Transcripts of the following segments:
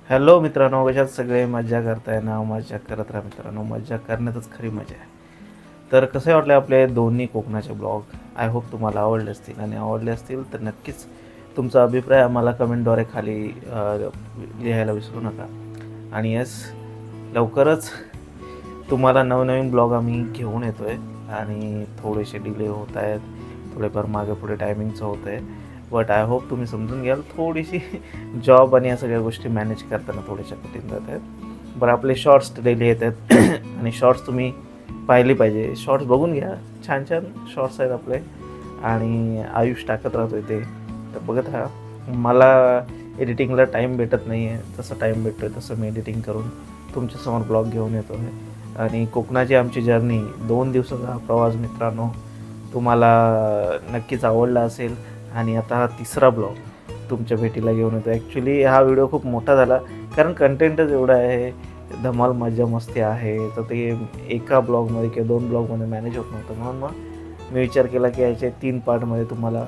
Hello मित्रांनो, कशात सगळे मज्जा करताय ना? मज्जा करत राहा मित्रांनो, मज्जा करण्यातच खरी मजा आहे. तर कसे वाटले आपले दोन्ही कोकणाचे ब्लॉग? आय होप तुम्हाला आवडले असतील, आणि आवडले असतील तर नक्कीच तुमचा अभिप्राय आम्हाला कमेंटद्वारे खाली लिहायला विसरू नका. आणि येस, लवकरच तुम्हाला नवनवीन ब्लॉग आम्ही घेऊन येतो आहे. आणि थोडेसे डिले होत आहेत, थोडेफार मागे पुढे टायमिंगचं होतं आहे, बट आय होप तुम्ही समजून घ्याल. थोडीशी जॉब आणि या सगळ्या गोष्टी मॅनेज करताना थोड्याशा कठीण जात आहेत. बरं, आपले शॉर्ट्स डेली येत आहेत आणि शॉर्ट्स तुम्ही पाहिली पाहिजे. शॉर्ट्स बघून घ्या, छान छान शॉर्ट्स आहेत आपले, आणि आयुष टाकत राहतोय ते, तर बघत राहा. मला एडिटिंगला टाईम भेटत नाही आहे, जसं टाईम भेटतो आहे तसं मी एडिटिंग करून तुमच्यासमोर ब्लॉग घेऊन येतो आहे. आणि कोकणाची आमची जर्नी 2 दिवसाचा हा प्रवास मित्रांनो तुम्हाला नक्कीच आवडला असेल. आणि आता हा तिसरा ब्लॉग तुमच्या भेटीला घेऊन येतो. ॲक्च्युली हा व्हिडिओ खूप मोठा झाला, कारण कंटेंटच एवढं आहे, धमाल मजा मस्ती आहे, तर ते एका ब्लॉगमध्ये किंवा 2 ब्लॉगमध्ये मॅनेज होत नव्हतं. म्हणून मग मी विचार केला की याचे 3 पार्टमध्ये तुम्हाला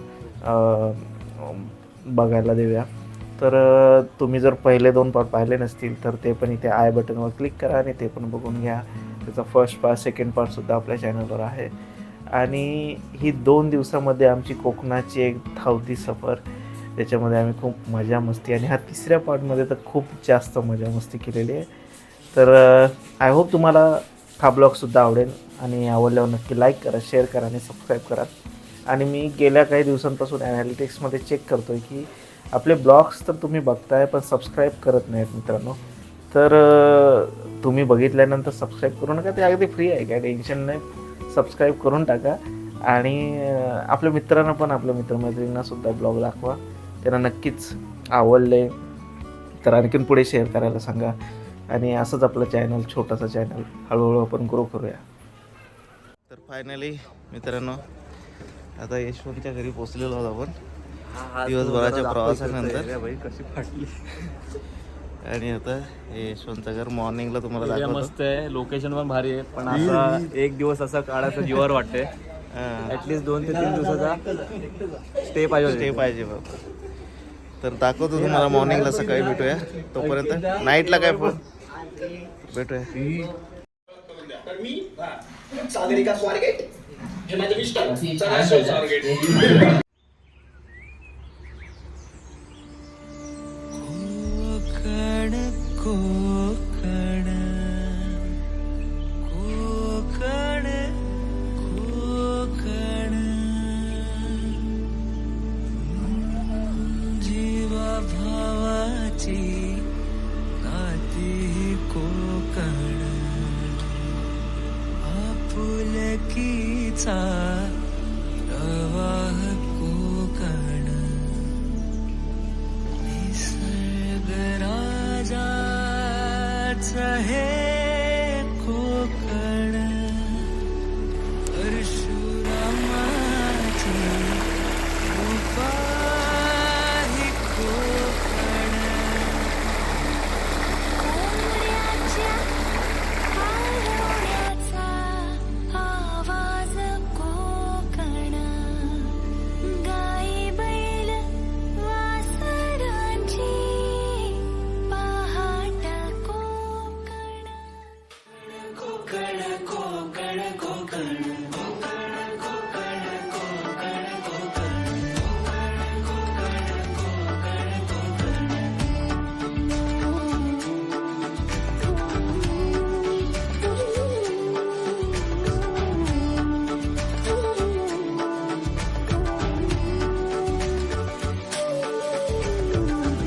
बघायला देऊया. तर तुम्ही जर पहिले 2 पार्ट पाहिले नसतील तर ते पण इथे आय बटनवर क्लिक करा आणि ते पण बघून घ्या. त्याचा फर्स्ट पार्ट, सेकंड पार्टसुद्धा आपल्या चॅनलवर आहे. आणि ही 2 दिवसामध्ये आमची कोकणाची एक धावती सफर, त्याच्यामध्ये आम्ही खूप मजा मस्ती, आणि हा तिसऱ्या पार्टमध्ये तर खूप जास्त मजा मस्ती केलेली आहे. तर आय होप तुम्हाला हा ब्लॉगसुद्धा आवडेल, आणि आवडल्यावर नक्की लाईक करा, शेअर करा आणि सबस्क्राईब करा. आणि मी गेल्या काही दिवसांपासून ॲनालिटिक्समध्ये चेक करतो आहे की आपले ब्लॉग्स तर तुम्ही बघताय पण सबस्क्राईब करत नाहीत मित्रांनो. तर तुम्ही बघितल्यानंतर सबस्क्राईब करू नका, ते अगदी फ्री आहे, काय टेन्शन नाही. सबस्क्राईब करून टाका. आणि आपल्या मित्रांना पण, आपल्या मित्रमैत्रिणींनासुद्धा ब्लॉग दाखवा, त्यांना नक्कीच आवडले तर आणखीन पुढे शेअर करायला सांगा. आणि असंच आपलं चॅनल, छोटासा चॅनल, हळूहळू आपण ग्रो करूया. तर फायनली मित्रांनो, आता यशवंतच्या घरी पोचलेलो आहोत आपण दिवसभराच्या प्रवासानंतर. कशी फाटली. आणि आता हे यशवंतचं घर मॉर्निंगला तुम्हाला दाखवतो. मस्त आहे, लोकेशन पण भारी आहे, पण असा एक दिवस असा काढायचं जीवावर वाटते. ऍटलीस्ट 2 ते 3 दिवसाचा स्टे पाहिजे बाबा. तर दाखवतो तुम्हाला मॉर्निंगला, सकाळी भेटूया. तोपर्यंत नाईटला काय भेटूया. सागरिका स्वारगेट हे माझे मिस्टर स्वारगेट. जीवा भावाची नाती कोकण, आपुलकीचा प्रवाह कोकण, निसर्ग राजाचा हे कोकण, परशुरामाची कृपा ही कोकण, कोऱ्याच्या पारोळ्याचा आवाज कोकण, गाई बैल वासरांची पहाट कोकण, कोकण कोकण कोकण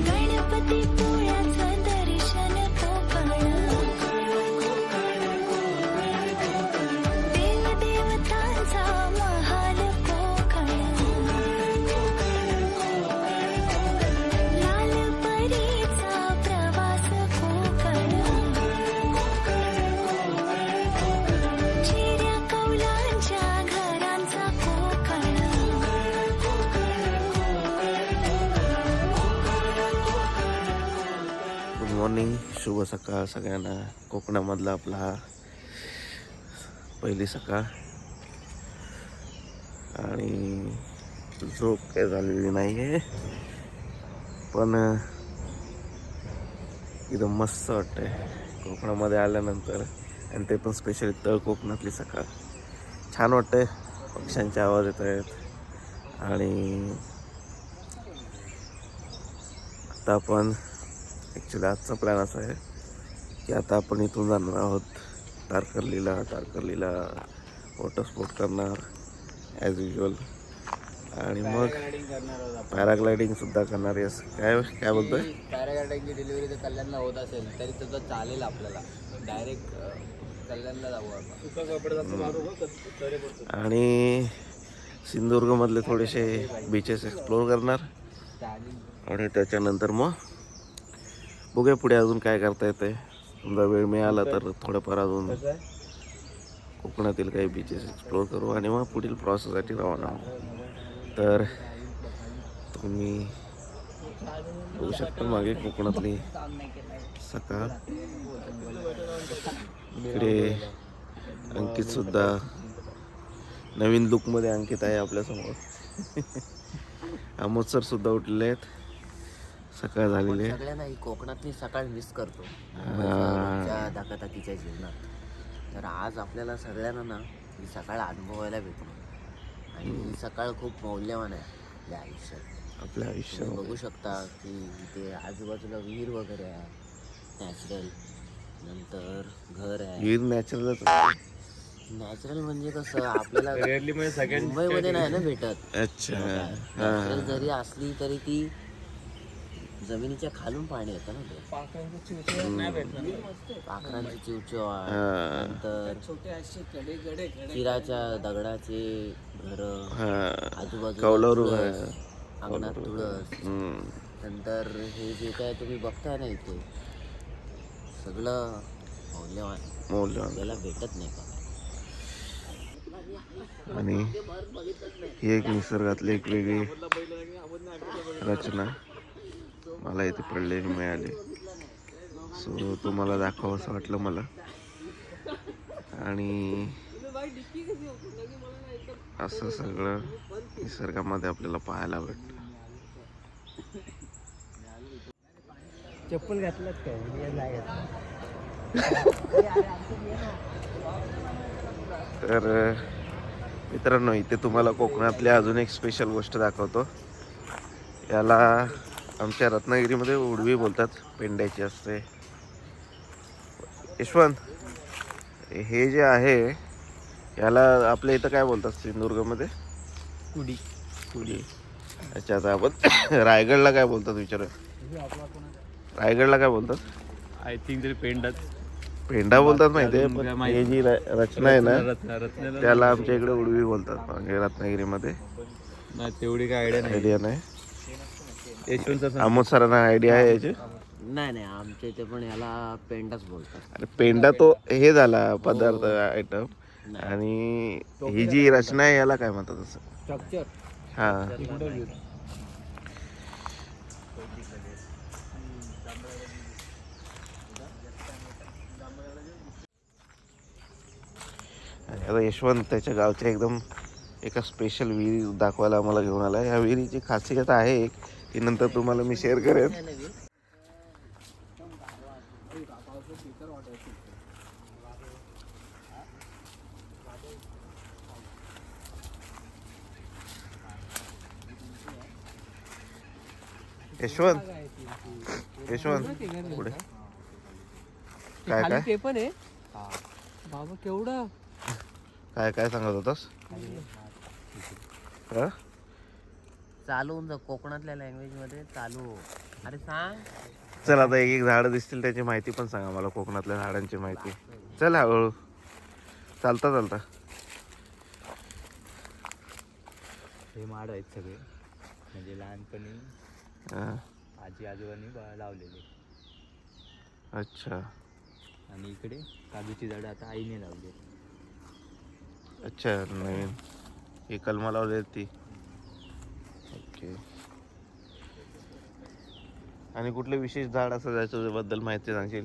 गणपती पोळ्याचं दर्शन कोकण, देवदेवतांचा महाल कोकण, लाल परीचा प्रवास कोकण, चिऱ्या कौलांच्या घरांचा कोकण. गुड मॉर्निंग, शुभ सकाळ सगळ्यांना. कोकणामधला आपला हा पहिली सकाळ, आणि झोप काय झालेली नाही आहे, पण एकदम मस्त वाटतंय कोकणामध्ये आल्यानंतर, आणि ते पण स्पेशली तळ कोकणातली सकाळ. छान वाटतंय, पक्ष्यांचे आवाज येत आहेत. आणि आता आपण ॲक्च्युली आजचा प्लॅन असा आहे की आता आपण इथून जाणार आहोत तारकर्लीला वॉटर स्पोर्ट करणार ॲज युजल, आणि मग पॅराग्लायडिंगसुद्धा करणार. येस, काय बोलतोय? पॅराग्लायडिंगची डिलिव्हरी जर कल्याणला होत असेल तरी सुद्धा चालेल आपल्याला, डायरेक्ट कल्याणला जाऊ आपण. आणि सिंधुदुर्गमधले थोडेसे बीचेस एक्सप्लोअर करणार, आणि त्याच्यानंतर मग बघूया पुढे अजून काय करता येते. समजा वेळ मिळाला तर थोडंफार अजून कोकणातील काही बीचेस एक्सप्लोअर करू, आणि मग पुढील प्रवासासाठी रवाना होऊ. तर तुम्ही बघू शकता मागे कोकणातली सकाळ. इकडे अंकितसुद्धा नवीन लुकमध्ये अंकित आहे आपल्यासमोर. अमोद सर सुद्धा उठलेले आहेत, सकाळ झालेली आहे. सगळ्यांना ही कोकणातली सकाळ मिस करतो धकाधकीच्या जीवनात. तर आज आपल्याला सगळ्यांना ना ही सकाळ अनुभवायला भेटली, आणि ही सकाळ खूप मौल्यवान आहे आपल्या आयुष्यात. आपल्या आयुष्यात तुम्ही बघू शकता की इथे आजूबाजूला विहीर वगैरे आहे, नॅचरल. नंतर घर आहे. विहीर नॅचरलच. नॅचरल म्हणजे कसं आपल्याला रेअरली म्हणजे सगळ्यांनी मुंबईमध्ये नाही ना भेटत. अच्छा. नॅचरल जरी असली तरी ती जमिनीच्या खालून पाणी येतं ना, ते पाखरांची चिवचिवाट, नंतर चिराच्या दगडाचे घर, आजूबाजूला अंगणात तुळस. नंतर हे जे काय तुम्ही बघताय ना इथे सगळं मौल्यवान याला भेटत नाही का. आणि ही एक निसर्गातली एक वेगळी रचना मला इथे पडलेली मिळाली. सो तुम्हाला दाखवावं असं वाटलं मला. आणि असं सगळं निसर्गामध्ये आपल्याला पाहायला भेटतं. चप्पल घातलात काय? तर मित्रांनो, इथे तुम्हाला कोकणातली अजून एक स्पेशल गोष्ट दाखवतो. याला आमच्या रत्नागिरीमध्ये उडवी बोलतात, पेंड्याची असते. यशवंत, हे जे आहे याला आपल्या इथं काय बोलतात सिंधुदुर्गमध्ये? कुडी. अच्छा, आता आपण रायगडला काय बोलतात विचार. रायगडला काय बोलतात? आय थिंक तरी पेंडा बोलतात माहिती आहे, पण हे जी रचना आहे ना त्याला आमच्या इकडे उडवी बोलतात, म्हणजे रत्नागिरीमध्ये. तेवढी काय आयडिया नाही. यशवंत अमोद सरांना आयडिया आहे याची? नाही आमच्या इथे पण याला पेंडाच बोलतात. अरे पेंडा तो हे झाला पदार्थ आयटम, आणि ही जी रचना आहे याला काय म्हणतात असं? स्ट्रक्चर. हा, आता यशवंत त्याच्या गावच्या एकदम एका स्पेशल विहीर दाखवायला आम्हाला घेऊन आला. ह्या विहिरीची खासियत आहे एक, ती नंतर तुम्हाला मी शेअर करेन. यशवंत पुढे काय काय ते पण आहे बाबा, केवढं काय सांगत होतास? चालवून जा कोकणातल्या लँग्वेज मध्ये चालू. अरे सांग. चल, आता एक एक झाडं दिसतील त्याची माहिती पण सांगा मला, कोकणातल्या झाडांची माहिती. चल हळूहळू चालता. हे माड आहेत सगळे, म्हणजे लहानपणी आजी आजोबांनी लावलेले. अच्छा. आणि इकडे काजूची झाडं आता आईने लावली. अच्छा, नवीन ही कलमा लावली ती. ओके. आणि कुठलं विशेष झाड असं ज्याच्याबद्दल माहिती सांगशील?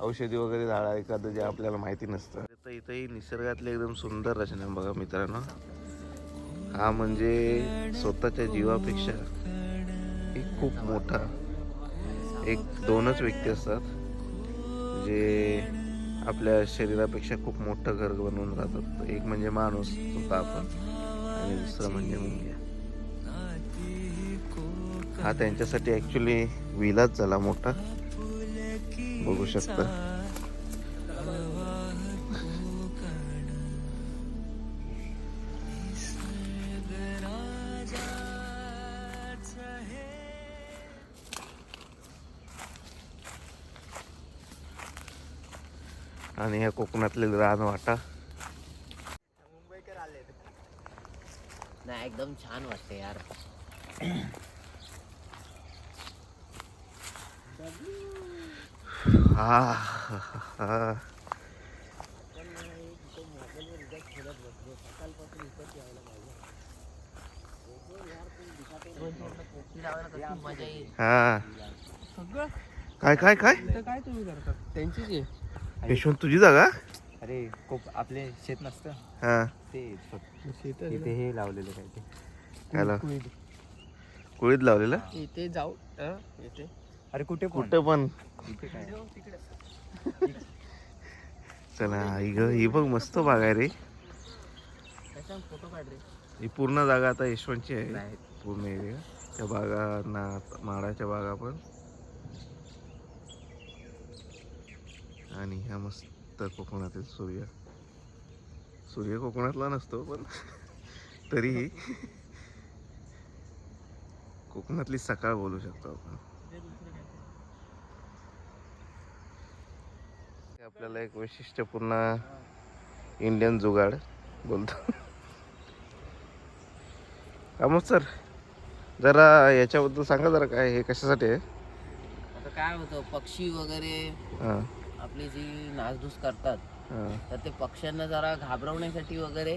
औषधी वगैरे झाड एखादं जे आपल्याला माहिती नसतं. तर इथंही निसर्गातली एकदम सुंदर रचना बघा मित्रांनो. हा म्हणजे स्वतःच्या जीवापेक्षा एक खूप मोठा एक दोनच व्यक्ती असतात जे आपल्या शरीरापेक्षा खूप मोठं घर बनवून राहतात. एक म्हणजे माणूस होता आपण आणि दुसरं म्हणजे मुंग्या. हा त्यांच्यासाठी ॲक्च्युली विलाच झाला मोठा, बघू शकता. आणि ह्या कोकणातले रानवाटा नाही एकदम छान वाटते यार. हा. मजा येईल. हा. सगळं काय काय काय काय तुम्ही करतात त्यांचीच आहे. यशवंत तुझी जागा? अरे आपले शेत नसतं हा. ते तिथे हे लावलेलं काय ते काय कुळीत लावलेलं? इथे जाऊ इथे अरे कुठे कुठं पण. इथे काय चला आई ग, ही बघ मस्त बाग आहे रे. फोटो काढ रे. ही पूर्ण जागा आता यशवंतची आहे. पूर्ण एरिया त्या बागा ना, माडाच्या बागा पण. आणि ह्या मस्त कोकणातील सूर्य कोकणातला नसतो पण तरीही कोकणातली सकाळ बोलू शकतो आपण. आपल्याला एक वैशिष्ट्यपूर्ण इंडियन जुगाड बोलतो. कामत सर, जरा याच्याबद्दल सांगा जरा, काय हे कशासाठी आहे? आता काय होतं, पक्षी वगैरे हां आपली जी नासधूस करतात हां. तर ते पक्ष्यांना जरा घाबरवण्यासाठी वगैरे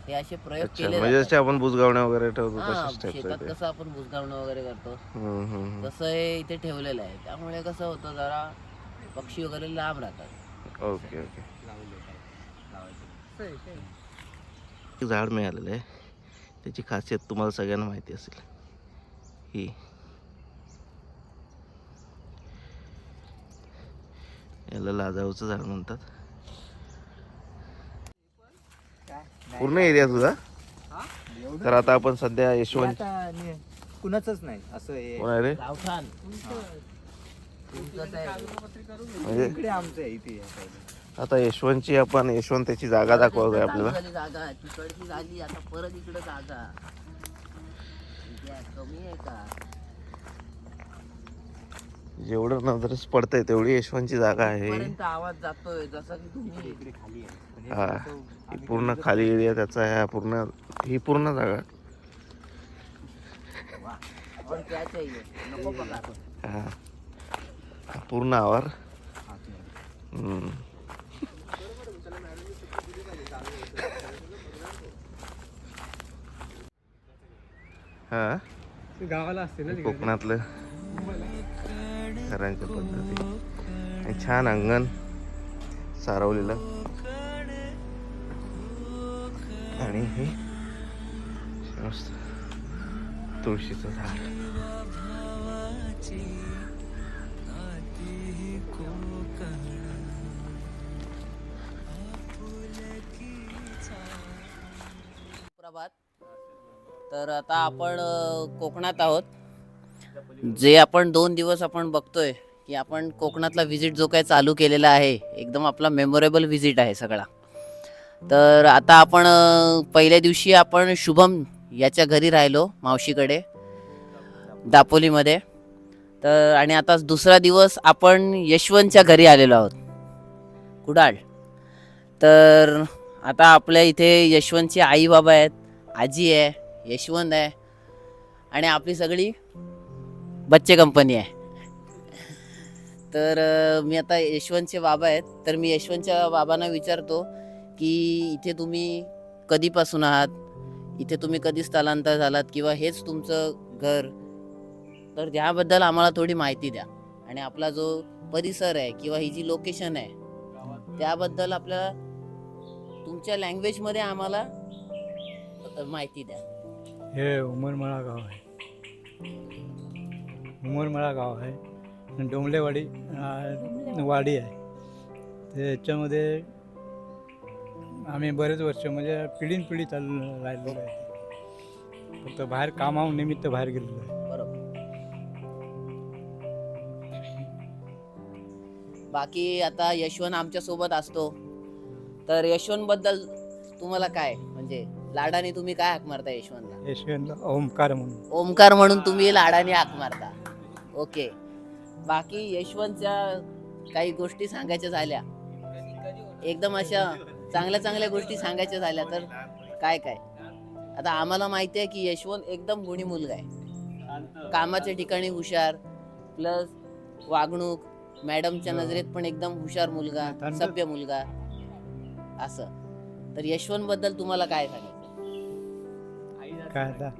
हे असे प्रयोग अच्छा, केले म्हणजे जसे आपण बुजगावण्या वगैरे ठेवतो हा, तशाच टाईपचं शेतात आहे ते. कसं आपण बुजगावणं वगैरे करतो हम्म. तसं हे इथे ठेवलेलं आहे. त्यामुळे कसं होतं, जरा पक्षी वगैरे लांब राहतात. Okay okay. झाड मिळालेलं आहे, त्याची खासियत तुम्हाला सगळ्यांना माहिती असेल. ही याला लाजाळूचं झाड म्हणतात. पूर्ण एरिया तुझा? तर आता आपण सध्या यशवंत कुणाचंच नाही असं कोण आहे रे? गावठाण तुमचंच आहे. म्हणजे इकडे आमचं आहे इथे. आता यशवंतची आपण यशवंताची जागा दाखवतोय आपल्याला. चालू झाली जागा, तिकडची झाली, आता परत इकडे जागा. इथे कमी आहे का? जेवढं नजरेस पडतंय तेवढी यशवंतची जागा आहे. पर्यंत आवाज जातोय, जसं की तुम्ही इकडे खाली आहे. हा, ही पूर्ण खाली एरिया त्याचा आहे. पूर्ण ही पूर्ण जागा. और क्या चाहिए, नको बघा. हा, हा पूर्ण आवार. हा, गावाला असते ना कोकणातलं घरांच्या पद्धती आणि छान अंगण सारवलेलं. आणि हे मस्त तुळशीचं झाड. प्रभात. तर आता आपण कोकणात आहोत. जे आपण 2 दिवस आपण बघतोय की आपण कोकणातला व्हिजिट जो काही चालू केलेला आहे, एकदम आपला मेमोरेबल व्हिजिट आहे सगळा. तर आता आपण पहिल्या दिवशी आपण शुभम याच्या घरी राहिलो, मावशीकडे दापोलीमध्ये. तर आणि आता दुसरा दिवस आपण यशवंतच्या घरी आलेलो आहोत, कुडाळ. तर आता आपल्या इथे यशवंतचे आई बाबा आहेत, आजी आहे, यशवंत आहे आणि आपली सगळी बच्चे कंपनी आहे. तर मी आता यशवंतचे बाबा आहेत, तर मी यशवंतच्या बाबांना विचारतो की इथे तुम्ही कधीपासून आहात, इथे तुम्ही कधी स्थलांतर झालात किंवा हेच तुमचं घर. तर त्याबद्दल आम्हाला थोडी माहिती द्या आणि आपला जो परिसर आहे किंवा ही जी लोकेशन आहे त्याबद्दल आपल्या तुमच्या लँग्वेजमध्ये आम्हाला माहिती द्या. हे उमरमळा गाव आहे. उमरमळा गाव आहे. डोंबलेवाडी वाडी आहे. त्याच्यामध्ये आम्ही बरेच वर्ष म्हणजे पिढीनपिढी चालून राहिलेलो आहे. फक्त बाहेर कामानिमित्त बाहेर गेलेलो आहे. बरोबर. बाकी आता यशवंत आमच्या सोबत असतो, तर यशवंत बद्दल तुम्हाला काय म्हणजे लाडाने तुम्ही काय हाक मारता यशवंतला? यशवंत ओमकार म्हणून. ओमकार म्हणून तुम्ही लाडाने हाक मारता. ओके. बाकी यशवंतच्या काही गोष्टी सांगायच्या झाल्या, एकदम अशा चांगल्या चांगल्या गोष्टी सांगायच्या झाल्या तर काय काय? आता आम्हाला माहिती आहे की यशवंत एकदम गुणी मुलगा आहे, कामाच्या ठिकाणी हुशार, प्लस वागणूक मॅडमच्या नजरेत पण एकदम हुशार मुलगा, सभ्य मुलगा असं. तर यशवंत बद्दल तुम्हाला काय सांगायचं? काय आता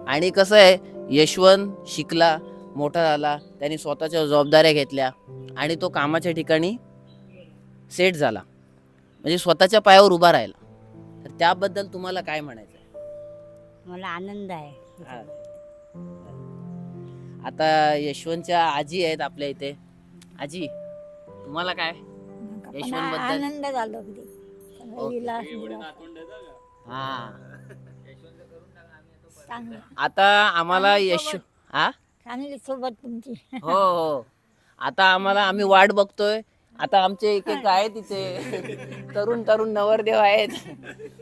आणि कसं आहे, यशवंत शिकला, मोठा झाला, त्याने स्वतःच्या जबाबदाऱ्या घेतल्या आणि तो कामाच्या ठिकाणी सेट झाला, म्हणजे स्वतःच्या पायावर उभा राहिला. तर त्याबद्दल तुम्हाला काय म्हणायचं आहे? मला आनंद आहे. हा. आता यशवंतच्या आजी आहेत आपल्या इथे. आजी, तुम्हाला काय यशवंत बद्दल? आनंद झालो अगदी. ओके. विलास दिला. हा. चांगलं आता आम्हाला हा चांगली सोबत तुमची. हो हो. आता आम्ही वाट बघतोय. आता आमचे एक एक आहे तिथे तरुण तरुण नवरदेव आहेत,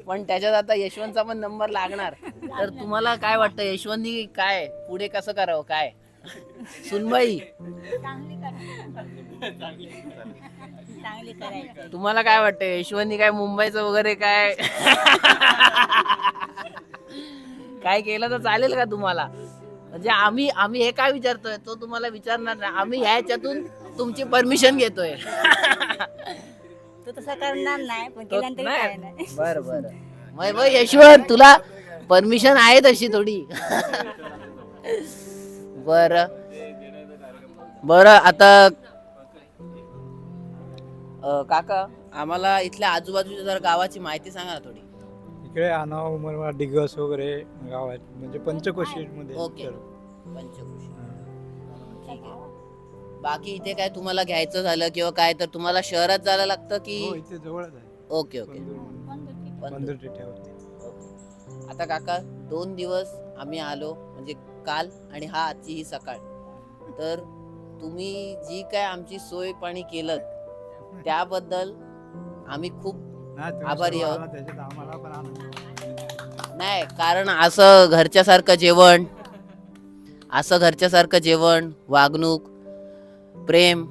पण त्याच्यात आता यशवंतचा पण नंबर लागणार. तर तुम्हाला काय वाटतं यशवंतनी काय पुढे कसं करावं काय? सुनबाई, चांगली करायची. तुम्हाला काय वाटतं यशवंतनी काय मुंबईचं वगैरे काय काय केलं तर चालेल का तुम्हाला? म्हणजे आम्ही हे काय विचारतोय तो तुम्हाला विचारणार नाही. आम्ही ह्याच्यातून तुमची परमिशन घेतोय. तू तसं करणार नाही, पण केल्यानंतर काय नाही. बर बर. मग यशवंत तुला परमिशन आहे तशी थोडी. बर बर. आता काका, आम्हाला इथल्या आजूबाजूच्या जर गावाची माहिती सांगा ना थोडी. इकडे आनाव उमरवा डिगस वगैरे गाव आहेत, म्हणजे पंचकोशी मध्ये. ओके. पंचक्रोशी. बाकी इथे काय तुम्हाला घ्यायचं झालं किंवा काय तर तुम्हाला शहरात जायला लागतं की? हो, इथे जवळच आहे. Okay okay. पंधर टिट्यावरती. आता काका 2 दिवस आम्ही आलो, म्हणजे काल आणि आजची ही सकाळ. तर तुम्ही जी काय आमची सोय पाणी केलं त्याबद्दल आम्ही खूप आभारी आहोत. त्याच्यात आम्हाला पण आनंद. नाही, कारण असं घरच्यासारखं जेवण, वागणूक, प्रेम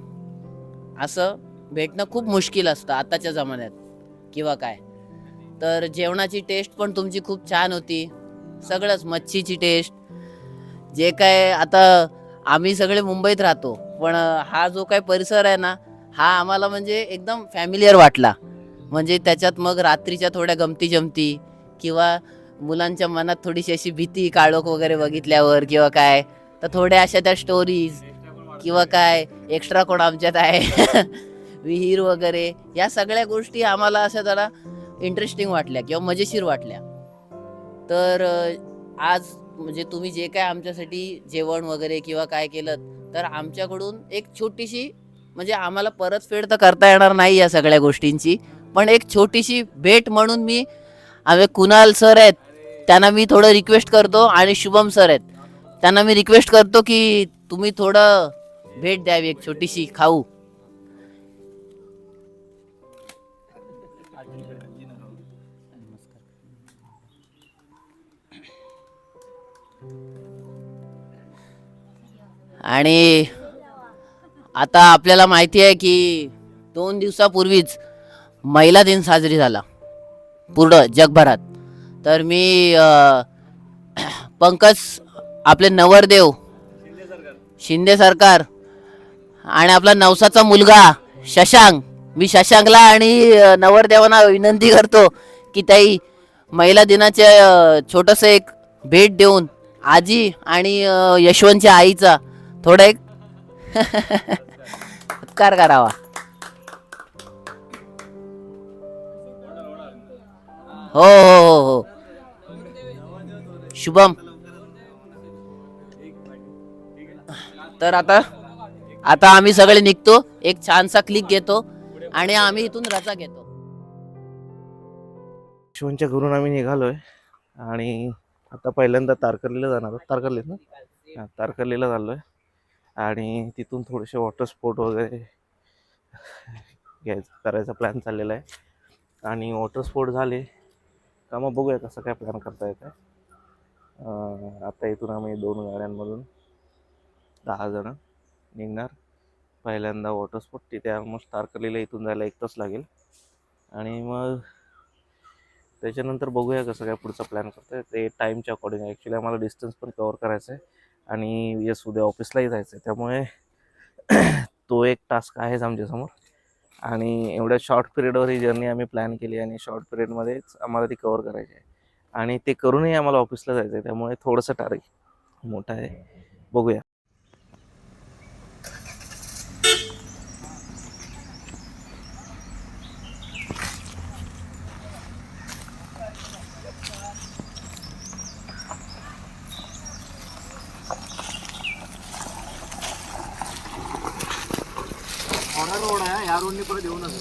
असं भेटणं खूप मुश्किल असतं आताच्या जमान्यात किंवा काय. तर जेवणाची टेस्ट पण तुमची खूप छान होती. सगळंच मच्छीची टेस्ट जे काय. आता आम्ही सगळे मुंबईत राहतो, पण हा जो काय परिसर आहे ना, हा आम्हाला म्हणजे एकदम फॅमिलियर वाटला. म्हणजे त्याच्यात मग रात्रीच्या थोड्या गमती जमती किंवा मुलांच्या मनात थोडीशी अशी भीती काळोख वगैरे बघितल्यावर किंवा काय, तर थोड्या अशा त्या स्टोरीज किंवा काय एक्स्ट्रा कोण आमच्यात आहे विहीर वगैरे, या सगळ्या गोष्टी आम्हाला अशा जरा इंटरेस्टिंग वाटल्या किंवा मजेशीर वाटल्या. तर आज म्हणजे तुम्ही जे काय आमच्यासाठी जेवण वगैरे किंवा काय केलं, तर आमच्याकडून एक छोटीशी, म्हणजे आम्हाला परतफेड तर करता येणार नाही या सगळ्या गोष्टींची, पण एक छोटीशी भेट म्हणून मी कुणाल सर आहेत त्यांना मी थोडं रिक्वेस्ट करतो, आणि शुभम सर आहेत त्यांना मी रिक्वेस्ट करतो की तुम्ही थोडं भेट द्यावी, एक छोटीशी खाऊ. आणि आता आपल्याला माहिती आहे की 2 दिवसापूर्वीच महिला दिन साजरी झाला पूर्ण जगभरात. तर मी पंकज, आपले नवरदेव शिंदे सरकार आणि आपला नवसाचा मुलगा शशांक, मी शशांकला आणि नवरदेवांना विनंती करतो की ताई महिला दिनाचे छोटंसं एक भेट देऊन आजी आणि यशवंतच्या आईचा थोडा एक सत्कार करावा. हो हो हो हो. शुभम, तर आता आम्ही सगळे निघतो, एक छानसा क्लिक घेतो आणि आम्ही इथून रजा घेतो. शिवनच्या घरून आम्ही निघालोय आणि आता पहिल्यांदा तारकर्लीला जाणार आहोत. तारकर्लीत ना, हां, तारकर्लीला चाललोय आणि तिथून थोडेसे वॉटर स्पोर्ट वगैरे करायचा प्लॅन चाललेला आहे. आणि वॉटर स्पोर्ट झाले का मग बघूया कसं काय प्लॅन करता येतं. आता इथून आम्ही 2 गाड्यांमधून 10 जण निघणार. पहिल्यांदा वॉटर स्पोर्ट तिथे ऑलमोस्ट तारकर्लीला इथून जायला 1 तास लागेल आणि मग त्याच्यानंतर बघूया कसं काय पुढचा प्लॅन करतो आहे ते टाईमच्या अकॉर्डिंग. ॲक्च्युली आम्हाला डिस्टन्स पण कवर करायचं आहे आणि येस उद्या ऑफिसलाही जायचं आहे, त्यामुळे तो एक टास्क आहेच आमच्यासमोर. आणि एवढ्या शॉर्ट पिरियडवर ही जर्नी आम्ही प्लॅन केली आणि शॉर्ट पिरियडमध्येच आम्हाला ती कवर करायची आहे आणि ते करूनही आम्हाला ऑफिसला जायचं आहे, त्यामुळे थोडंसं टार्गेट मोठं आहे. बघूया.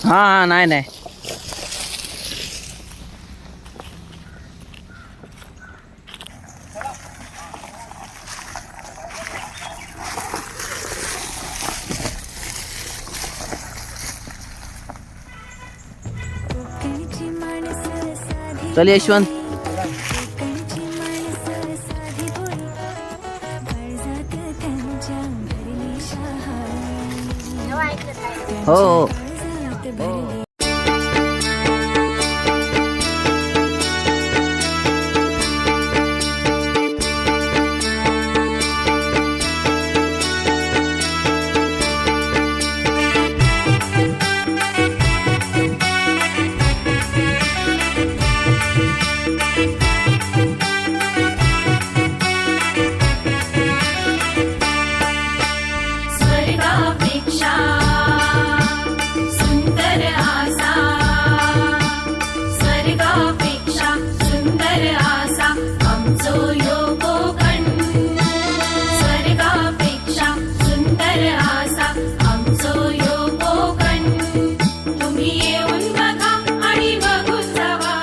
हा नाही कोकणची माणसं साधी चल यशवंत. कोकणची माणसं साधी भोळी काळजात त्यांच्या भरली शहाणी हो काळजात भरली स्वर्गापेक्षा सुंदर आसा स्वर्गापेक्षा सुंदर आसा आमचो यो कोकण स्वर्गापेक्षा सुंदर आसा आमचो यो कोकण तुम्ही येऊन बघा आणि बघून जावा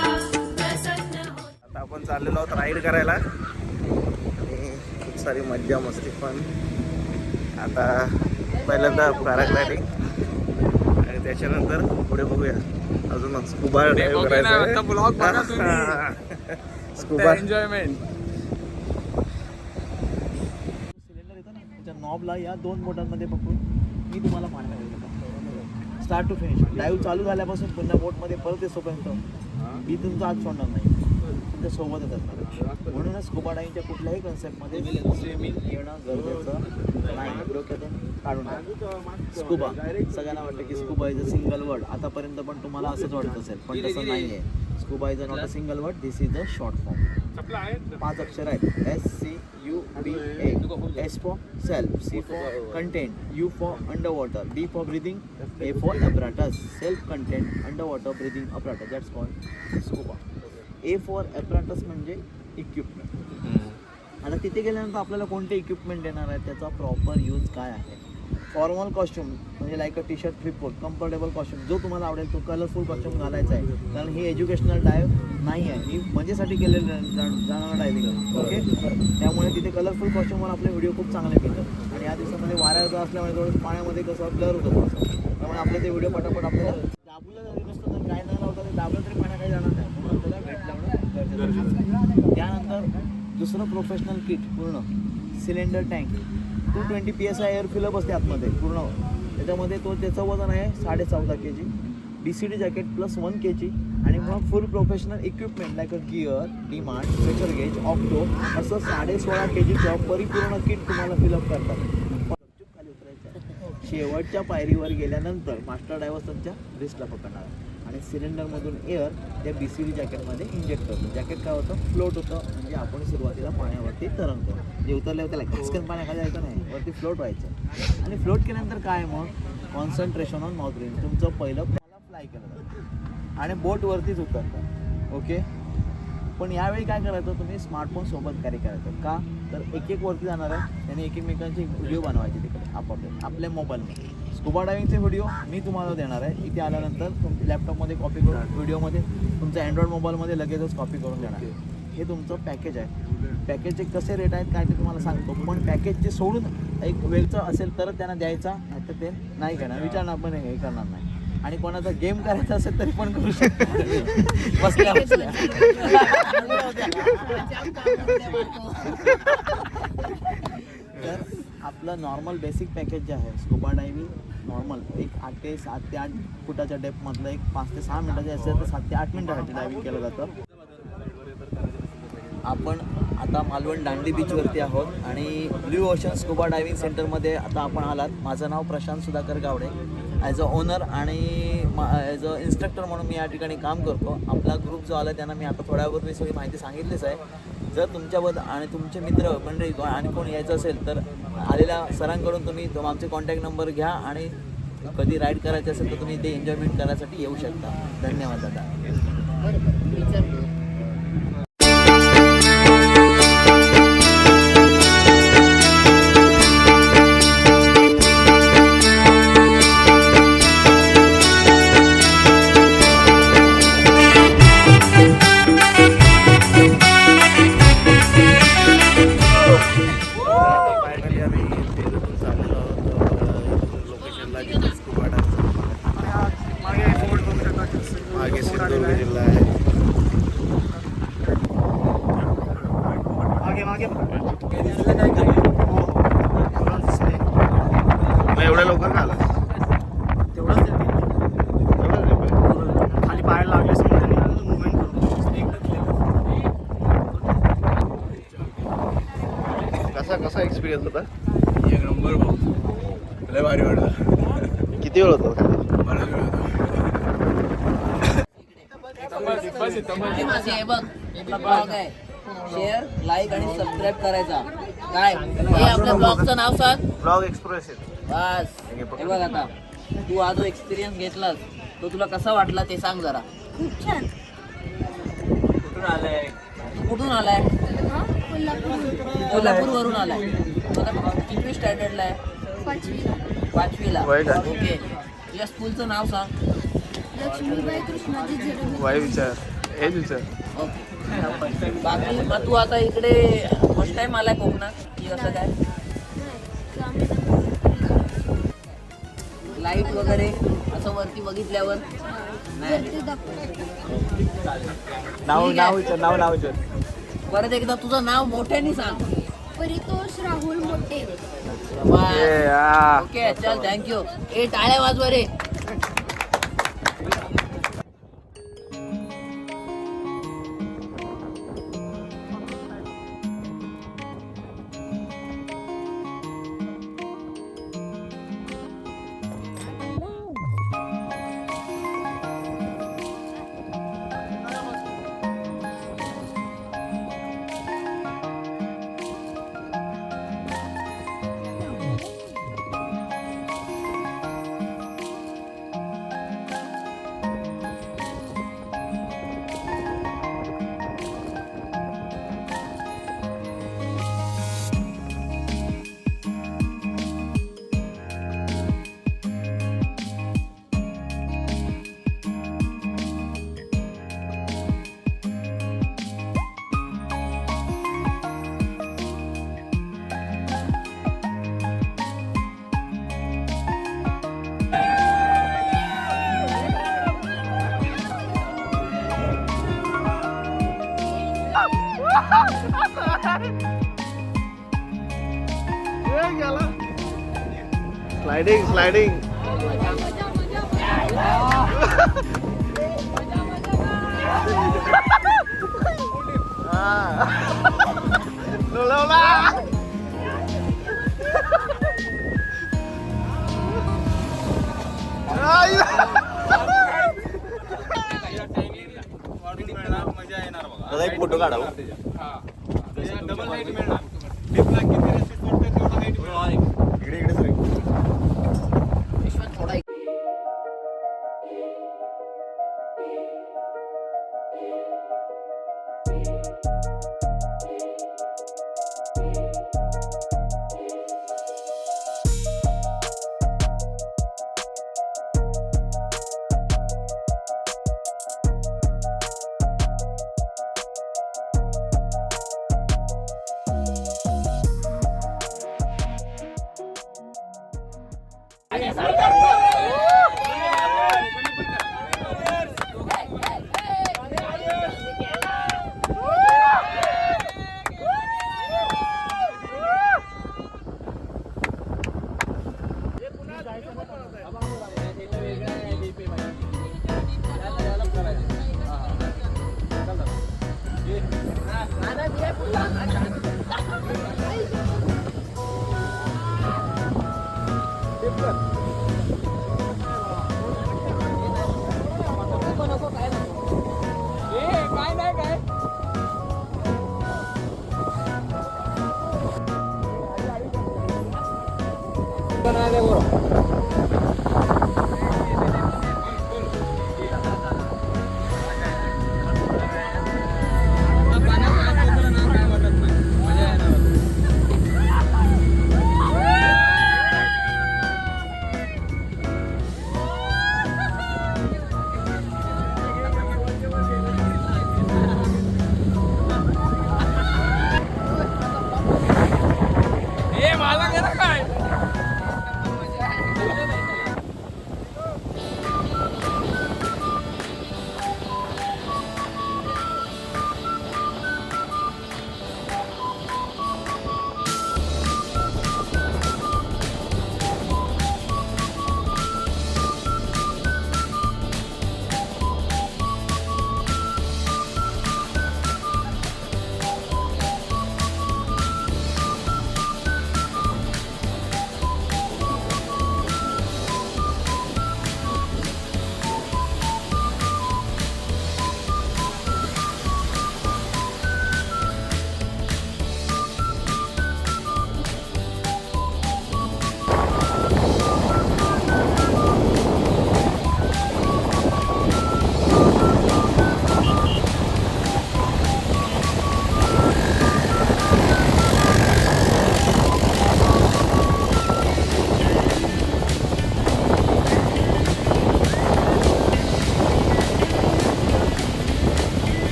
प्रसन्न हो. आता आपण चाललेलो आहोत राईड करायला आणि खूप सारी मज्जा मस्ती पण. आता पहिल्यांदा पॅराग्लायडिंग आणि त्याच्यानंतर पुढे बघूया अजून स्कुबा डायव्ह करायचं. Scuba enjoyment. सिलेंडर येतं ना त्याच्या नॉबला या 2 बोटांमध्ये पकडून मी तुम्हाला पाण्यामध्ये टाकतो स्टार्ट टू फिनिश. डाईव्ह चालू झाल्यापासून पुन्हा बोटमध्ये परत येतोपर्यंत मी तुमचा हात सोडणार नाही, तुमच्या सोबतच असणार. म्हणूनच स्कुबा डायव्हिंगच्या कुठल्याही कन्सेप्टमध्ये स्विमिंग येणं गरजेचं नाही. डोक्यातून काढून टाका. स्कुबा सगळ्यांना वाटतं की scuba is a single word. आतापर्यंत पण तुम्हाला असंच वाटत असेल, पण तसं नाही आहे. Scuba is a not a single word, this is a short form. 5 अक्षर आहेत. SCUBA. S for self, C for content, U for underwater, B for breathing, A for apparatus. Self-contained underwater breathing apparatus, that's called scuba. A for apparatus म्हणजे equipment. आता तिथे गेल्यानंतर आपल्याला कोणते equipment देणार आहे, त्याचा प्रॉपर यूज काय आहे. फॉर्मल कॉस्ट्यूम म्हणजे लाईक अ टी शर्ट, फ्लिपकोट, कम्फर्टेबल कॉस्ट्यूम जो तुम्हाला आवडेल तो कलरफुल कॉस्ट्यूम घालायचा आहे, कारण ही एज्युकेशनल डायव्ह नाही आहे, ही मजेसाठी केलेलं जाणार डायव्हिंग. ओके, त्यामुळे तिथे कलरफुल कॉस्ट्यूमवर आपले व्हिडिओ खूप चांगले मिळतात. आणि या दिवसामध्ये वाऱ्याचं असल्यामुळे थोडं पाण्यामध्ये कसं ब्लर होत असतं, त्यामुळे आपले ते व्हिडिओ पटापट आपल्याला दाबूला जरी नसतं तर काय न लावता ते दाबलं तरी पाण्याखाली जाणार नाही, म्हणून आपल्याला वेट लावणं गरजेचं आहे. त्यानंतर दुसरं प्रोफेशनल किट पूर्ण cylinder tank 220 PSI air fill up असते आतमध्ये पूर्ण. त्याच्यामध्ये त्याचं वजन आहे 14.5 kg. DCD jacket plus 1 kg आणि मग फुल professional equipment like a gear, demand, pressure gauge, ऑक्टो असं 16.5 kgचं परिपूर्ण किट तुम्हाला फिलअप करतात. खाली उतरायचं. शेवटच्या पायरीवर गेल्यानंतर मास्टर डायव्हर तुमच्या रिस्टला पकडणार आणि सिलेंडरमधून एअर त्या BCD जॅकेटमध्ये इंजेक्ट करतो. जॅकेट काय होतं, फ्लोट होतं, म्हणजे आपण सुरुवातीला पाण्यावरती तरंगतो. जे उतरल्यावर त्याला घासकन पाण्याखाली जायचं नाही, वरती फ्लोट व्हायचं. आणि फ्लोट केल्यानंतर काय मग कॉन्सन्ट्रेशन ऑन माउथ ब्रीथ. तुमचं पहिलं मला फ्लाय केलं जातं आणि बोटवरतीच उतरतं. ओके, पण यावेळी काय करायचं, तुम्ही स्मार्टफोन सोबत कॅरी करायचं. का, तर एक वरती जाणार आहे, त्यांनी एकमेकांचे व्हिडिओ बनवायचे तिकडे आपल्या मोबाईलमध्ये. स्कुबा डायव्हिंगचे व्हिडिओ मी तुम्हाला देणार आहे. इथे आल्यानंतर तुमच्या लॅपटॉपमध्ये कॉपी करून व्हिडिओमध्ये तुमच्या अँड्रॉइड मोबाईलमध्ये लगेचच कॉपी करून देणार. हे तुमचं पॅकेज आहे. पॅकेजचे कसे रेट आहेत काय ते तुम्हाला सांगतो, पण पॅकेजचे सोडून एक वेळचं असेल तर त्यांना द्यायचा, नाही तर ते नाही घेणार, विचारणार पण हे करणार नाही. आणि कोणाचा गेम करायचा असेल तरी पण करू शकतो बसल्या बसल्या. तर आपलं नॉर्मल बेसिक पॅकेज जे आहे स्कुबा डायव्हिंग नॉर्मल एक 7 ते 8 फुटाच्या डेपमधलं एक 5 ते 6 मिनटाचे असेल तर 7 ते 8 मिनटासाठी डायव्हिंग केलं जातं. आपण आता मालवण दांडी बीचवरती आहोत आणि ब्ल्यू ओशन स्कुबा डायव्हिंग सेंटरमध्ये आता आपण आलात. माझं नाव Prashant Sudhakar Gawade. As a owner आणि ॲज अ इन्स्ट्रक्टर म्हणून मी या ठिकाणी काम करतो. आपला ग्रुप जो आला त्यांना मी आता थोड्यावर मी सगळी माहिती सांगितलीच आहे. जर तुमच्याबद्दल आणि तुमचे मित्र मंडळी आणि कोण यायचं असेल तर आलेल्या सरांकडून तुम्ही आमचे कॉन्टॅक्ट नंबर घ्या आणि कधी राईड करायचं असेल तर तुम्ही ते एन्जॉयमेंट करायसाठी येऊ शकता. धन्यवाद दादा. फायनली आम्ही तिथून चाललेलो आहोत लोकेशनला जिथे स्कुबा मागे सिंधुदुर्ग जिल्हा आहे. मग एवढ्या लवकर का आला? खाली पाहायला लागले समजा मुवमेंट कसा एक्सपिरियन्स होता? एक नंबर भाऊ, लय भारी वाटलं. किती वेळ होता? हे माझे आहे बघ, आपला ब्लॉग आहे. शेअर, लाईक आणि सबस्क्राईब करायचा. काय हे आपल्या ब्लॉगचं नाव सांग. ब्लॉग एक्सप्रेस बस हे बघ, आता तू हा जो एक्सपिरियन्स घेतलास तो तुला कसा वाटला ते सांग जरा. खूप छान. कुठून आलाय? कुठून आलाय? कोल्हापूर वरून आलाय. किती स्टँडर्डला आहे? 5वीला. वय काय? ओके. तुझ्या स्कूलचं नाव सांग. लक्ष्मीबाई कृष्णाजी झिरो. वाय विचार हेच विचार. ओके. बाकी मग तू आता इकडे फर्स्ट टाइम आलाय कोकणात की कसं काय? लाईट वगैरे असं वरती बघितल्यावर नाही. नाव विचार. परत एकदा तुझं नाव मोठ्याने सांग. परितोष राहुल मोठे. ओके चल, थँक्यू. ए टाळ्या वाजवा रे. स्लायडिंग एक फोटो काढावं. थोडा Thank you.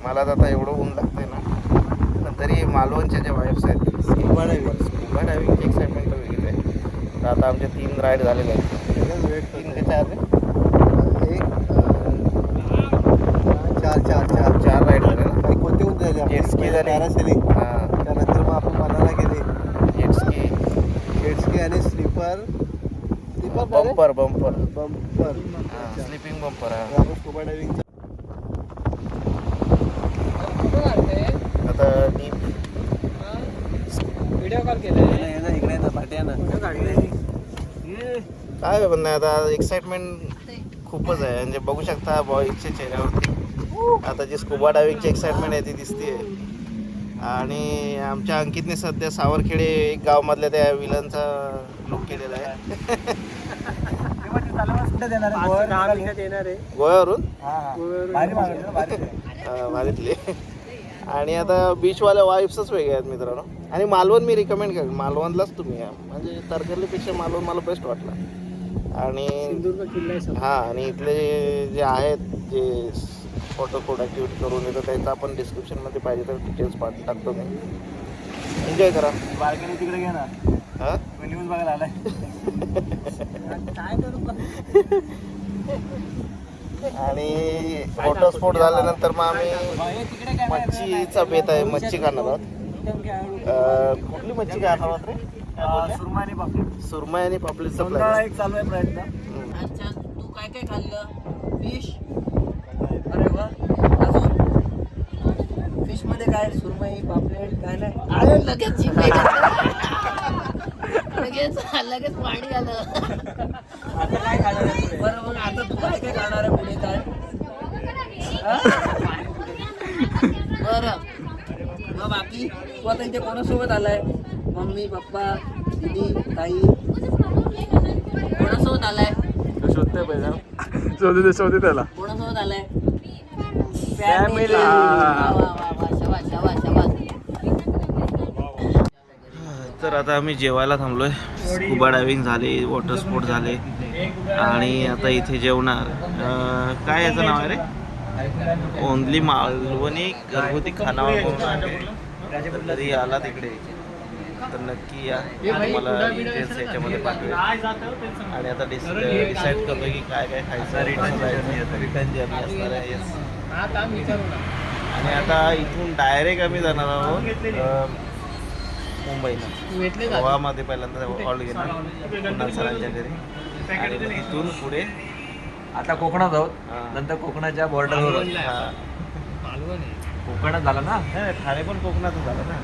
मला तर आता एवढं ऊन लागतंय ना, पण तरी मालवणच्या ज्या वाईफ्स आहेत स्कुबा डायव्हिंगची एक्साइटमेंट तर वेगळीच आहे. तर आता आमचे 3 राईड झालेले आहेत. 3 ते 4 चार राईड झाले ना. कोणते कोणते झाले? जेटस्की झाली. पॅरासेलिंग, हां, त्यानंतर मग आपण बनायला गेले जेटस्की आणि slipper bumper bumper slipping bumper. आपण स्कुबा डायव्हिंगचा आता डीप व्हिडिओ कॉल केला इकडे येतं पाट्यानं काय पण नाही. आता एक्साइटमेंट खूपच आहे. म्हणजे बघू शकता बॉईजच्या चेहऱ्यावरती आता जी स्कुबा डायव्हिंगची एक्साइटमेंट आहे ती दिसते. आणि आमच्या अंकितने सध्या सावरखेडे एक गावमधल्या त्या विलनचा लुक केलेला आहे. गोव्यावरून भारीतले. आणि आता बीचवाल्या वाईफ्सच वेगळे आहेत मित्रांनो. आणि मालवण मी रिकमेंड करेन. मालवणलाच तुम्ही या, म्हणजे तारकर्लीपेक्षा मालवण मला बेस्ट वाटला. आणि हां, आणि इथले जे आहेत जे फोटो ॲक्टिव्हिटी करून येतो त्यांचं आपण डिस्क्रिप्शनमध्ये पाहिजे तर डिटेल्स टाकतो मी. एन्जॉय करा. बाल्कनी तिकडे घे ना. हां, न्यूज बघायला आलाय. आणि वॉटरस्पोर्ट झाल्यानंतर मग आम्ही मच्छीचा बेत आहे, मच्छी खाणार आहोत. कुठली मच्छी काय खाणार रे? सुरमई आणि पापलेट. सुरमई आणि पापलेटचा सोंडाळा प्लॅन. एक चालू आहे प्रयत्न. अच्छा, तू काय काय खाल्लं? फिश. अरे वा. अजून फिश मध्ये काय? सुरमई, पापलेट काय नाही? अरे लगेच जिभे लगेच पाणी आलं. आता काय खाणार आहे? बरं, मग आता तू काय काय खाणार आहे पुढे काय? बरं, मग बाकी तू आता इथे कोणासोबत आलाय? मम्मी, पप्पा, दीदी, ताई, कोणासोबत आलाय? शोधतोय पहिला शोधते त्याला कोणासोबत आलाय? Family. वा वा वा, शाबास शाबास. तर आता आम्ही जेवायला थांबलोय. स्कुबा डायव्हिंग झाले, वॉटर स्पोर्ट झाले आणि आता इथे जेवणार. काय याचं नाव आहे रे? ओनली मालवणी घरगुती खानावळ म्हणून आहे. तर कधी आला तिकडे तर नक्की या. तुम्हाला डिटेल्स याच्यामध्ये पाठवेल. आणि आता डिसाईड करतो की काय काय खायचं. रिटर्न जर्नी असणार आहे. येस. आणि आता इथून डायरेक्ट आम्ही जाणार आहोत मुंबईला. गोवामध्ये पहिल्यांदा हॉल घेणार कुणाल सरांच्या घरी आणि मग इथून पुढे आता कोकणात आहोत, हा. नंतर कोकणाच्या बॉर्डरवर. कोकणात झाला ना. नाही, ठाणे पण कोकणातच झालं ना.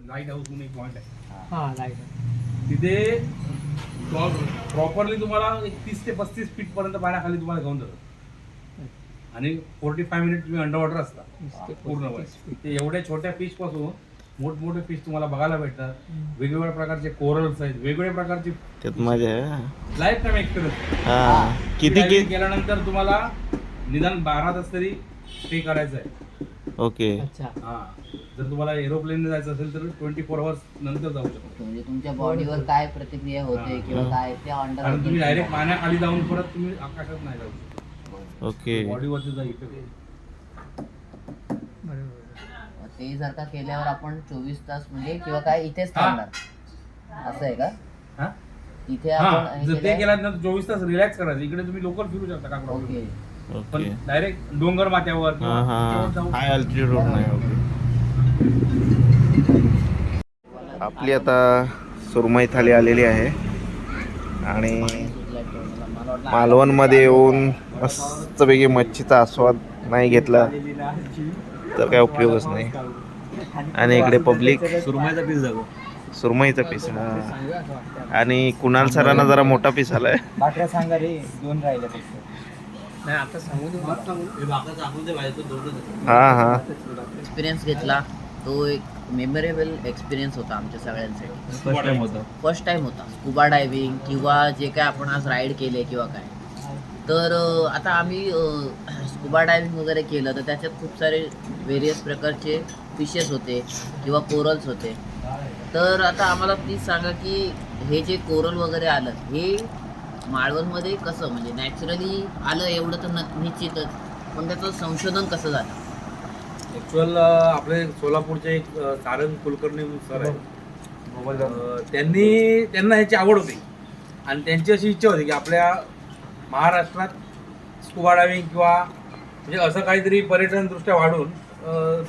लाईट हाऊस म्हणून एक पॉईंट आहे. तिथे प्रॉपरली तुम्हाला एक 30 ते 35 फीट पर्यंत पाण्याखाली तुम्हाला घेऊन जातात आणि 45 मिनिट तुम्ही अंडर वॉटर असता पूर्णपणे. ते एवढ्या छोट्या फिश पासून मोठमोठे फिश तुम्हाला बघायला भेटतात. वेगवेगळ्या प्रकारचे कोरल्स आहेत, वेगवेगळ्या प्रकारचे. त्यात मजा आहे. Life time experience. हा. किती केल्यानंतर तुम्हाला निदान 12 तास तरी स्टे करायचं आहे. ओके. हा, जर तुम्हाला एरोप्लेनने जायचं असेल तर 24 आवर्स नंतर जाऊ शकतो. म्हणजे तुमच्या बॉडीवर काय प्रतिक्रिया होते किंवा काय ते अंडर कारण तुम्ही डायरेक्ट पाण्याखाली जाऊन परत तुम्ही आकाशात नाही जाऊ शकतो. ओके. बॉडीवरती जा इथे. ते जर का केल्यावर आपण 24 तास म्हणजे किंवा काय इथेच थांबणार असं आहे का? हा? इथे हा, आपण जर ते केलात ना 24 तास रिलॅक्स करायचं. इकडे तुम्ही लोकल फिरू शकता का प्रॉब्लेम. ओके. पण ओके. डायरेक्ट डोंगर माथ्यावर हा हा. हाय अल्टिट्यूड रोड नाही. ओके. आपली आता सुरमई थाली आलेली आहे आणि मालवणमध्ये येऊन मस्तपैकी मच्छीचा आस्वाद नाही घेतला तर काय उपयोगच नाही. आणि इकडे पब्लिक सुरमईचा पीस जातो. सुरमईचा पीस. आणि कुणाल सरांना जरा मोठा पीस आलाय. बाकऱ्या सांगा रे, 2 राहिले फक्त. हा हा. एक्सपिरियन्स घेतला तो एक मेमोरेबल एक्सपिरियन्स होता आमच्या सगळ्यांसाठी. फर्स्ट टाइम होतं. फर्स्ट टाइम होता स्कुबा डायव्हिंग किंवा जे काय आपण आज राईड केले किंवा काय. तर आता आम्ही स्कुबा डायव्हिंग वगैरे केलं तर त्याच्यात खूप सारे व्हेरियस प्रकारचे फिशेस होते किंवा कोरल्स होते. तर आता आम्हाला प्लीज सांगा की हे जे कोरल वगैरे आलं हे मालवणमध्ये कसं म्हणजे नॅचरली आलं एवढं तर निश्चितच, पण त्याचं संशोधन कसं झालं? ॲक्च्युअल आपले सोलापूरचे एक सारंग कुलकर्णी सर आहे. त्यांना ह्याची आवड होती आणि त्यांची अशी इच्छा होती की आपल्या महाराष्ट्रात स्कुबा डायव्हिंग किंवा म्हणजे असं काहीतरी पर्यटनदृष्ट्या वाढून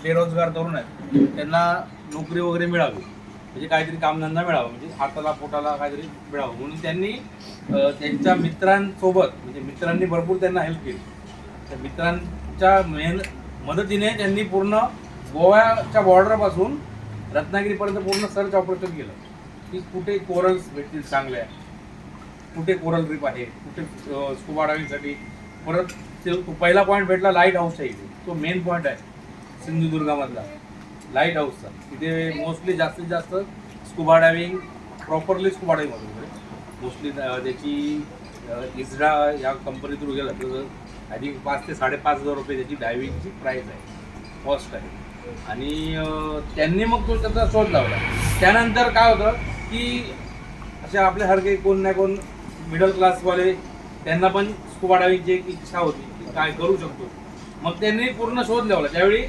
बेरोजगार तरुण आहेत त्यांना नोकरी वगैरे मिळावी, म्हणजे काहीतरी कामधंदा मिळावा, म्हणजे हाताला पोटाला काहीतरी मिळावं म्हणून त्यांनी त्यांच्या मित्रांसोबत म्हणजे मित्रांनी भरपूर त्यांना हेल्प केली. त्या मित्रांच्या मदतीने त्यांनी पूर्ण गोव्याच्या बॉर्डरपासून रत्नागिरीपर्यंत पूर्ण सर्च ऑपरेशन केलं की कुठे कोरल्स भेटतील चांगल्या, कुठे कोरल रीफ आहे, कुठे स्कुबा डायव्हिंगसाठी. परत तो पहिला पॉईंट भेटला लाईट हाऊसच्या इथे. तो मेन पॉईंट आहे सिंधुदुर्गामधला लाईट हाऊसचा. तिथे मोस्टली जास्तीत जास्त scuba diving properly scuba diving होतं. मोस्टली त्याची इजडा या कंपनी थ्रू गेला तर आय थिंक 5,000 ते 5,500 रुपये त्याची डायव्हिंगची प्राईस आहे, कॉस्ट आहे. आणि त्यांनी मग तो त्याचा शोध लावला. त्यानंतर काय होतं की अशा आपल्यासारखे कोण ना कोण मिडल क्लासवाले त्यांना पण स्कुबा डायव्हिंगची एक इच्छा होती की काय करू शकतो. मग त्यांनी पूर्ण शोध लावला. त्यावेळी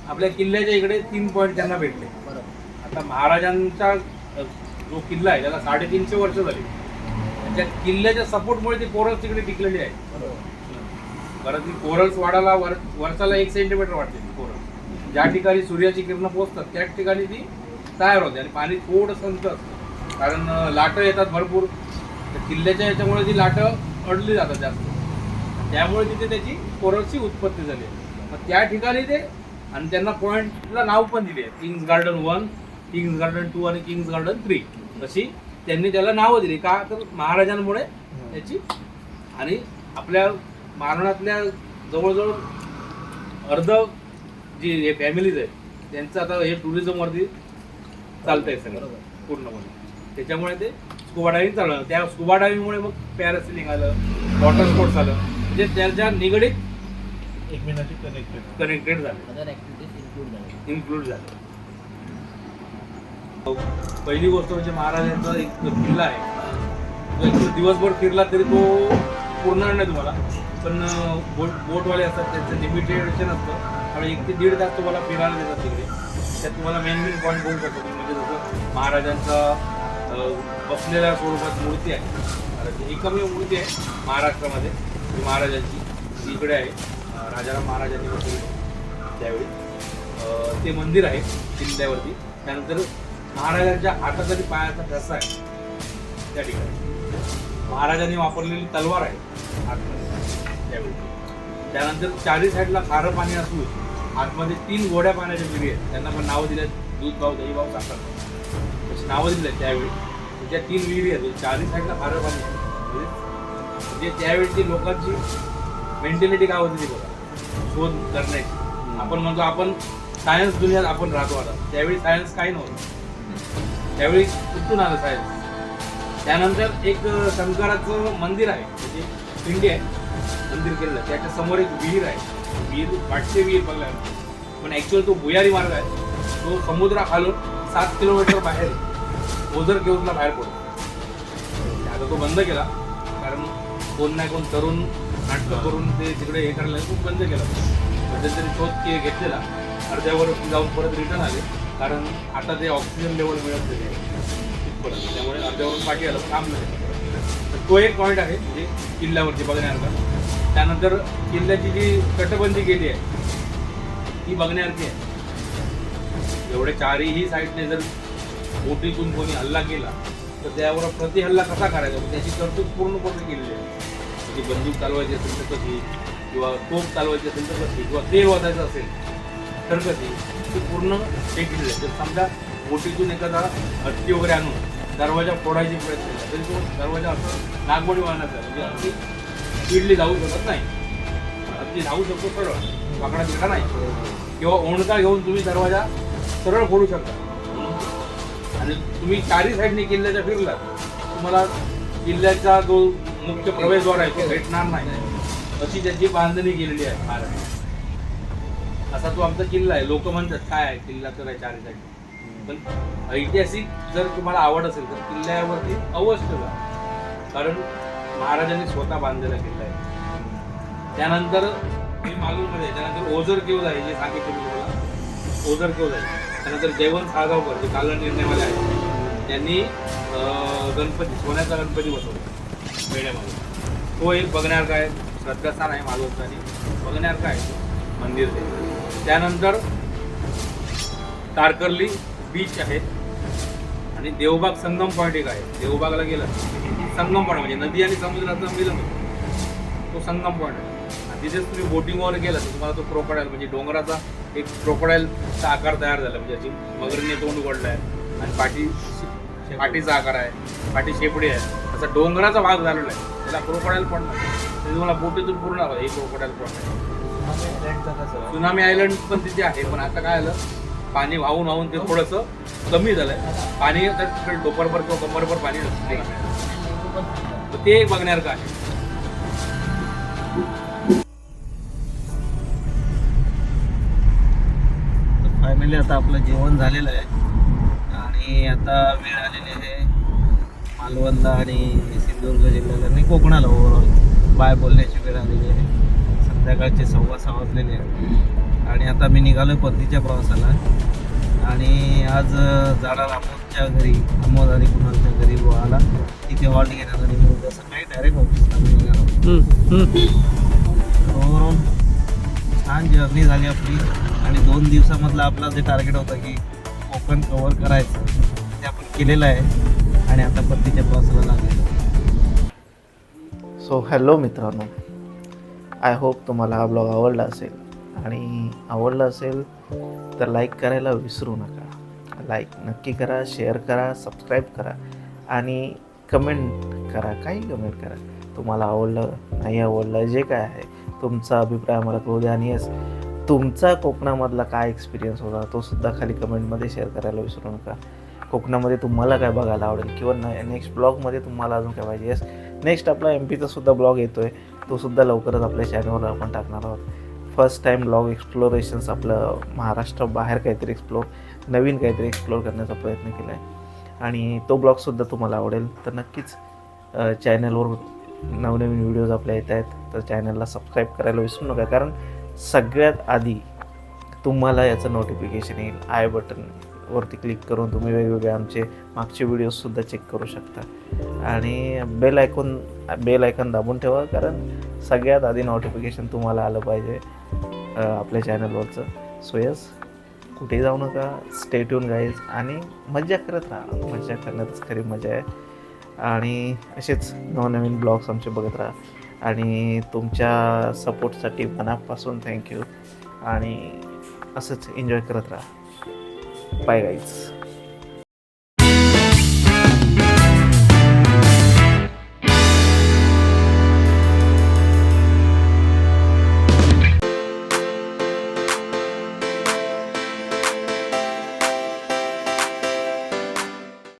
आपल्या किल्ल्याच्या इकडे 3 पॉईंट त्यांना भेटले. आता महाराजांचा जो किल्ला आहे त्याला 350 वर्ष झाली. त्या किल्ल्याच्या सपोर्टमुळे ती कोरल्स तिकडे टिकलेली आहे. परत ती कोरल्स वाढायला वर्षाला 1 सेंटीमीटर वाढते. ती कोरल ज्या ठिकाणी सूर्याची किरणं पोहोचतात त्याच ठिकाणी ती तयार होते आणि पाणी थोडं संत असतं कारण लाटं येतात भरपूर. किल्ल्याच्या याच्यामुळे ती लाटं अडली जातात जास्त, त्यामुळे तिथे त्याची कोरलची उत्पत्ती झाली. मग त्या ठिकाणी ते आणि त्यांना पॉईंटला नाव पण दिले, किंग्स गार्डन 1, किंग्स गार्डन 2 आणि किंग्स गार्डन 3 अशी त्यांनी त्याला नावं दिली. का तर महाराजांमुळे त्याची. आणि आपल्या महाराष्ट्रातल्या जवळजवळ अर्ध जी हे फॅमिलीज आहेत त्यांचं आता हे टुरिझमवरती चालतं आहे सगळं पूर्णपणे. त्याच्यामुळे ते स्कुबा डायव्हिंग चाललं. त्या स्कुबा डायव्हिंगमुळे मग पॅरासेलिंग आलं, वॉटर स्पोर्ट्स आलं, म्हणजे त्याच्या निगडीत एकमेकांशी कनेक्टेड झाले, अदर ॲक्टिव्हिटीज इन्क्लूड झाले. इन्क्लूड झाले. पहिली गोष्ट म्हणजे महाराजांचा एक किल्ला आहे. तो एक दिवसभर फिरला तरी तो पूर्ण नाही तुम्हाला, पण बोटवाले असतात त्यांचं लिमिटेशन असतं, त्यामुळे 1 ते 1.5 तास तुम्हाला फिरायला देतात तिकडे. त्यात तुम्हाला मेन पॉईंट बघू शकतो तुम्ही, म्हणजे जसं महाराजांचा बसलेल्या स्वरूपात मूर्ती आहे. महाराजांची एकमेव मूर्ती आहे महाराष्ट्रामध्ये ही महाराजांची, ती इकडे आहे. राजाराम महाराजांनी बसवली त्यावेळी. ते मंदिर आहे किल्ल्यावरती. त्यानंतर महाराजांच्या हातातली पायाचा ठसा आहे त्या ठिकाणी. महाराजांनी वापरलेली तलवार आहे आतमध्ये त्यावेळी. त्यानंतर चारी साईडला खारं पाणी असून आतमध्ये 3 गोड्या पाण्याच्या विहिरी आहेत. त्यांना पण नावं दिले, दूध भाव, दही भाव, साखर भाव अशी नावं दिली आहेत त्यावेळी. त्या 3 विहिरी आहेत, चारी साईडला खारं पाणी आहे. म्हणजे त्यावेळची लोकांची मेंटॅलिटी काय होती ती बघा, शोध करण्याची. आपण म्हणतो आपण सायन्स दुनियात आपण राहतो आता, त्यावेळी सायन्स काही नव्हतं. त्यावेळी कुठून आलं सायन्स. त्यानंतर एक शंकराचं मंदिर आहे, म्हणजे पिंडी आहे मंदिर केलेलं, त्याच्या समोर एक विहीर आहे. विहीर वाटते विहीर बघायला, पण ॲक्च्युअल तो भुयारी मार्ग आहे. तो समुद्राखालून 7 किलोमीटर बाहेर ओझर केव्जला बाहेर पडतो. आता तो बंद केला, कारण कोण नाही कोण तरुण नाटकं करून ते तिकडे हे करायला खूप बंद केला. मध्यंतरी शोध घेतलेला, अर्ध्यावर जाऊन परत रिटर्न आले, कारण आता ते ऑक्सिजन लेवल मिळत नाही तिथपर्यंत, त्यामुळे अर्ध्यावरून पाठी आलं, काम नाही. तर तो एक पॉईंट आहे म्हणजे किल्ल्यावरती बघण्यासारखा. त्यानंतर किल्ल्याची जी तटबंदी केली आहे ती बघण्यासारखी आहे. एवढे चारही साईडने जर बोटीतून कोणी हल्ला केला तर त्यावर प्रतिहल्ला कसा करायचा त्याची तरतूद पूर्णपणे केलेली आहे. म्हणजे बंदूक चालवायची असेल तर कशी, किंवा तोफ चालवायची असेल तर कशी, किंवा तेल वाजायचं असेल तर कशी, ती पूर्ण हे केलेली आहे. तर समजा बोटीतून एखादा हत्ती वगैरे आणून दरवाजा फोडायची प्रयत्न केला तरी तो दरवाजा असं नागमोडी वाहण्याचा, म्हणजे अगदी स्पीडली जाऊ शकत नाही. अगदी जाऊ शकतो सरळ, वाकडा तिकडा नाही, किंवा ओंडका घेऊन तुम्ही दरवाजा सरळ फोडू शकता. आणि तुम्ही चारी साईडने किल्ल्याच्या फिरलात तुम्हाला किल्ल्याचा जो मुख्य प्रवेशद्वार आहे तो भेटणार नाही, अशी त्याची बांधणी केलेली आहे महाराज. असा तो आमचा किल्ला आहे. लोक म्हणतात काय आहे किल्ला तर आहे चारी साईड, पण ऐतिहासिक जर तुम्हाला आवड असेल तर किल्ल्यावरती अवश्य जा, कारण महाराजांनी स्वतः बांधलेला किल्ला आहे. त्यानंतर मी मालूमध्ये त्यानंतर ओझर केव्ज आहे, जे सांगितलं मी तुम्हाला ओझर केव्ज आहे. त्यानंतर जयवंत साळगावकर जे कालण निर्णयवाले आहेत, त्यांनी गणपती, सोन्याचा गणपती बसवला वेड्यामध्ये. तो एक बघण्यासारखा आहे, श्रद्धास्थान आहे मालवणी, बघण्यासारखं आहे मंदिर ते. त्यानंतर तारकर्ली बीच आहे आणि देवबाग संगम पॉईंट एक आहे. देवबागला गेलं संगम पॉईंट म्हणजे नदी आणि समुद्राचा मिलन होतो, तो संगम पॉईंट आहे. आणि तिथेच तुम्ही बोटिंगवर गेला तर तुम्हाला तो क्रोकोडाईल म्हणजे डोंगराचा एक क्रोकोडाईलचा आकार तयार झाला, म्हणजे अशी मगरीने तोंड उघडलं आहे आणि पाठीचा आकार आहे, पाठी शेपडी आहे, असा डोंगराचा भाग झालेला आहे. त्याला क्रोकोडाईल पॉईंट नाही, तुम्हाला बोटीतून पूर्ण हे क्रोकोडाईल पॉईंट आहे. सुनामी आयलंड पण तिथे आहे, पण आता काय झालं पाणी वाहून ते थोडंसं कमी झालंय. पाणी तिकडे डोपरभर किंवा कमरभर पाणी तर ते एक बघण्यासारखं आहे. फायनली आता आपलं जेवण झालेलं आहे आणि आता वेळ आलेली आहे मालवणला आणि सिंधुदुर्ग जिल्ह्याला आणि कोकणाला ओव्हरऑल बाय बोलण्याची वेळ आलेली आहे. संध्याकाळचे 6:15 वाजलेले आहे आणि आता मी निघालो परतीच्या प्रवासाला. आणि आज जाणार अमोदच्या घरी, अमोद आणि कुणालच्या घरी गोवाला, तिथे हॉल्ट घेण्यात आणि मी उद्या सकाळी डायरेक्ट ऑफिसला निघालो. ओव्हरऑल छान जर्नी झाली आपली आणि 2 दिवसामधलं आपलं जे टार्गेट होतं की कोकण कव्हर करायचं ते आपण केलेलं आहे आणि आता परतीच्या प्रवासाला लागले. सो हॅलो मित्रांनो, आय होप तुम्हाला हा ब्लॉग आवडला असेल आणि आवडला असेल तर लाईक करायला विसरू नका. लाईक नक्की करा, शेअर करा, सबस्क्राईब करा आणि कमेंट करा, काही कमेंट करा. तुम्हाला आवडलं नाही आवडलं जे काय आहे तुमचा अभिप्राय मला कळू द्या. आणि येस, तुमचा कोकणामधला काय एक्सपिरियन्स होता तो सुद्धा खाली कमेंटमध्ये शेअर करायला विसरू नका. कोकणामध्ये तुम्हाला काय बघायला आवडेल किंवा नेक्स्ट ब्लॉगमध्ये तुम्हाला अजून काय पाहिजे. येस, नेक्स्ट आपला MP सुद्धा ब्लॉग येतो आहे, तो सुद्धा लवकरच आपल्या चॅनलवर आपण टाकणार आहोत. फर्स्ट टाईम ब्लॉग एक्सप्लोरेशन्स, आपलं महाराष्ट्र बाहेर काहीतरी एक्सप्लोर नवीन काहीतरी एक्सप्लोअर करण्याचा प्रयत्न केला आहे आणि तो ब्लॉगसुद्धा तुम्हाला आवडेल. तर नक्कीच चॅनलवर नवनवीन व्हिडिओज आपल्या येत आहेत, तर चॅनलला सबस्क्राईब करायला विसरू नका, कारण सगळ्यात आधी तुम्हाला याचं नोटिफिकेशन येईल. आय बटनवरती क्लिक करून तुम्ही वेगवेगळे आमचे मागचे व्हिडिओजसुद्धा चेक करू शकता आणि बेल आयकॉन दाबून ठेवा, कारण सगळ्यात आधी नोटिफिकेशन तुम्हाला आलं पाहिजे आपल्या चॅनलवरचं. सो यस, कुठेही जाऊ नका, स्टे ट्यून गाईज आणि मज्जा करत राहा. मज्जा करण्यातच खरी मजा आहे आणि असेच नवनवीन ब्लॉग्स आमचे बघत राहा आणि तुमच्या सपोर्टसाठी मनापासून थँक्यू आणि असंच एन्जॉय करत राहा. Bye guys.